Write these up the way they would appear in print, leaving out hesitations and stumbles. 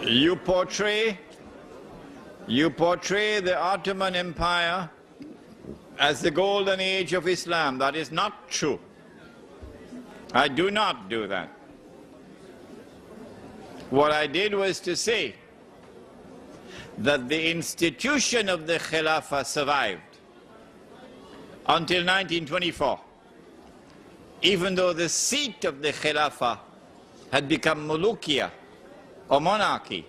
You portray the Ottoman Empire as the golden age of Islam. That is not true. I do not do that. What I did was to say that the institution of the Khilafah survived until 1924, even though the seat of the Khilafah had become Mulukiya or monarchy.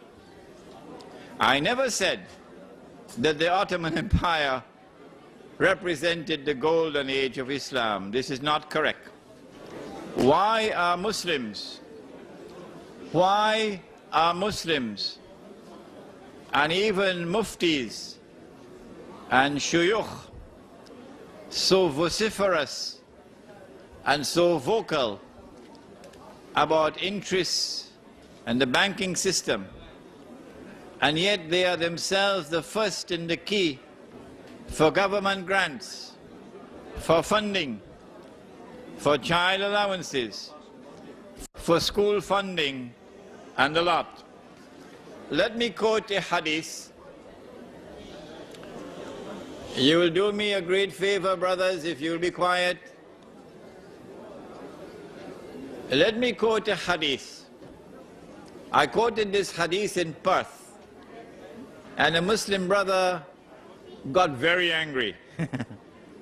I never said that the Ottoman Empire represented the golden age of Islam. This is not correct. Why are Muslims and even muftis and shuyukh so vociferous and so vocal about interests and the banking system, and yet they are themselves the first in the key for government grants, for funding, for child allowances, for school funding, and a lot. Let me quote a hadith. You will do me a great favor, brothers, if you will be quiet. Let me quote a hadith. I quoted this hadith in Perth, and a Muslim brother got very angry.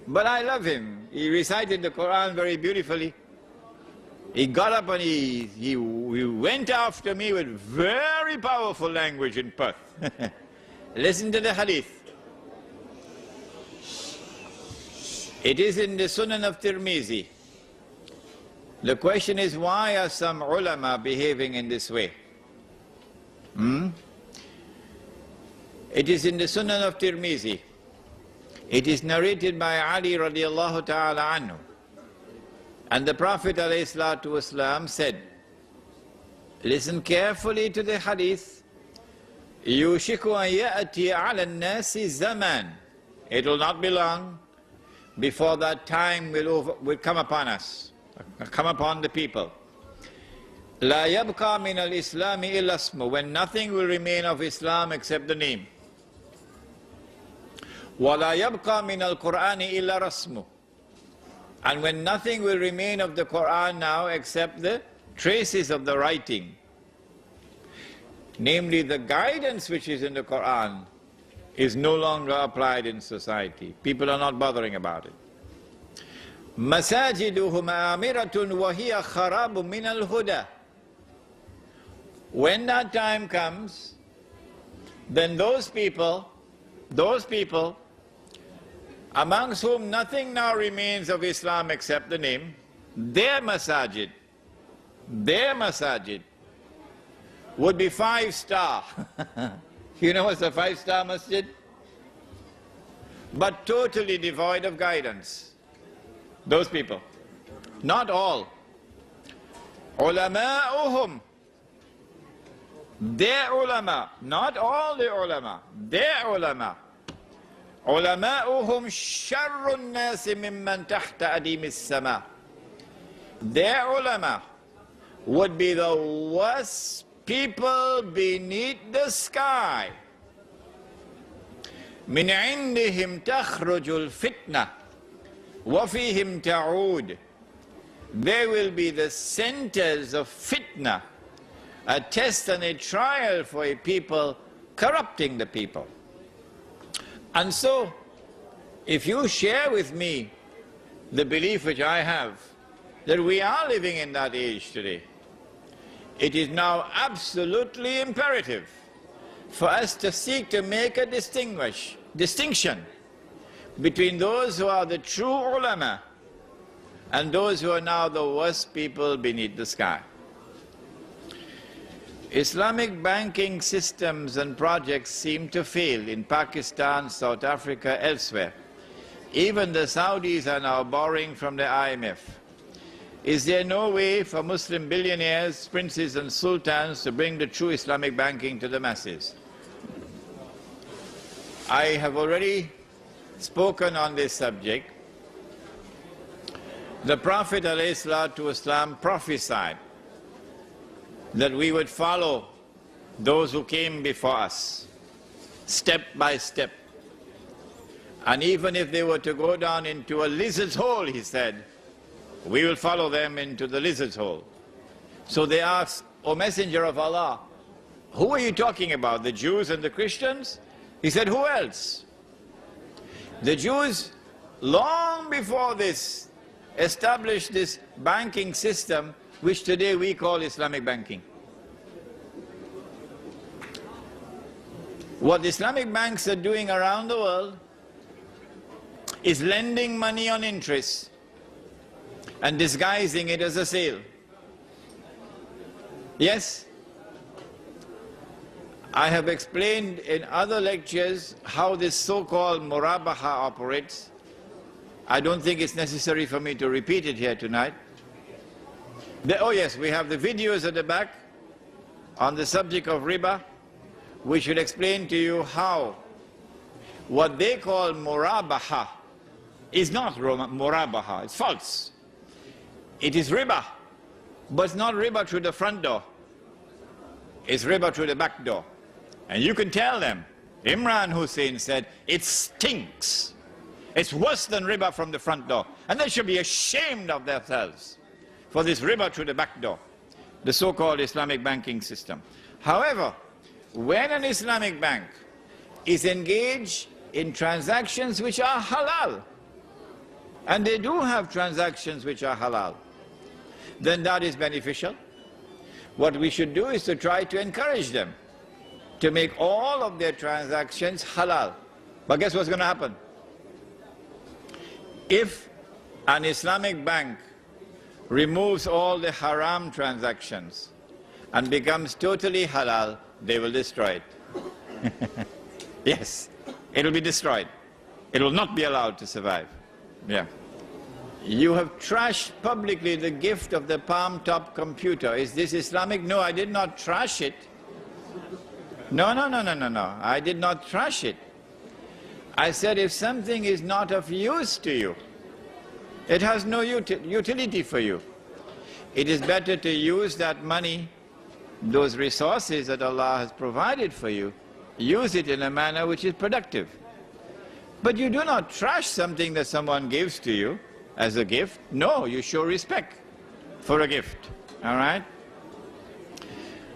But I love him. He recited the Quran very beautifully. He got up and he went after me with very powerful language in Perth. Listen to the hadith. It is in the Sunan of Tirmizi. The question is, why are some ulama behaving in this way? It is in the Sunan of Tirmizi. It is narrated by Ali radiallahu ta'ala anhu. And the Prophet ﷺ said, listen carefully to the hadith, يُوشِكُ أَن يَأْتِيَ عَلَى النَّاسِ زَمَانٍ. It will not be long before that time will come upon us, come upon the people. لَا يَبْقَى مِنَ الْإِسْلَامِ إِلَّا اسْمُ. When nothing will remain of Islam except the name. وَلَا يَبْقَى مِنَ الْقُرْآنِ إِلَّا رَسْمُ. And when nothing will remain of the Quran now except the traces of the writing, namely the guidance which is in the Quran is no longer applied in society. People are not bothering about it. مَسَاجِدُهُمْ آمِرَةٌ وَهِيَ خَرَابٌ مِنَ الْهُدَى. When that time comes, then those people amongst whom nothing now remains of Islam except the name, their masajid would be 5-star. You know what's a 5-star masjid? But totally devoid of guidance. Those people. Not all. Ulama'uhum. Their ulama. Not all the ulama. Their ulama. عُلَمَاؤُهُمْ شَرُّ النَّاسِ مِمَّنْ تَحْتَ أَدِيمِ السَّمَاءِ. Their ulama would be the worst people beneath the sky. مِنْ عِنْدِهِمْ تَخْرُجُ الْفِتْنَةِ وَفِيهِمْ تَعُودُ. They will be the centers of fitna, a test and a trial for a people, corrupting the people. And so, if you share with me the belief which I have, that we are living in that age today, it is now absolutely imperative for us to seek to make a distinction between those who are the true ulama and those who are now the worst people beneath the sky. Islamic banking systems and projects seem to fail in Pakistan, South Africa, elsewhere. Even the Saudis are now borrowing from the IMF. Is there no way for Muslim billionaires, princes and sultans to bring the true Islamic banking to the masses? I have already spoken on this subject. The Prophet ﷺ prophesied that we would follow those who came before us, step by step. And even if they were to go down into a lizard's hole, he said, we will follow them into the lizard's hole. So they asked, O Messenger of Allah, who are you talking about, the Jews and the Christians? He said, who else? The Jews, long before this, established this banking system, which today we call Islamic banking. What the Islamic banks are doing around the world is lending money on interest and disguising it as a sale. Yes, I have explained in other lectures how this so-called murabaha operates. I don't think it's necessary for me to repeat it here tonight. Oh yes, we have the videos at the back on the subject of riba, which should explain to you how what they call murabaha is not murabaha, it's false. It is riba, but it's not riba through the front door. It's riba through the back door. And you can tell them, Imran Hussein said, it stinks. It's worse than riba from the front door. And they should be ashamed of themselves for this riba through the back door, the so-called Islamic banking system. However, when an Islamic bank is engaged in transactions which are halal, and they do have transactions which are halal, then that is beneficial. What we should do is to try to encourage them to make all of their transactions halal. But guess what's going to happen? If an Islamic bank removes all the haram transactions and becomes totally halal, they will destroy it. Yes, it will be destroyed. It will not be allowed to survive. Yeah. You have trashed publicly the gift of the palm-top computer. Is this Islamic? No, I did not trash it. No. I did not trash it. I said if something is not of use to you, it has no utility for you, it is better to use that money, those resources that Allah has provided for you, use it in a manner which is productive. But you do not trash something that someone gives to you as a gift. No, you show respect for a gift. All right?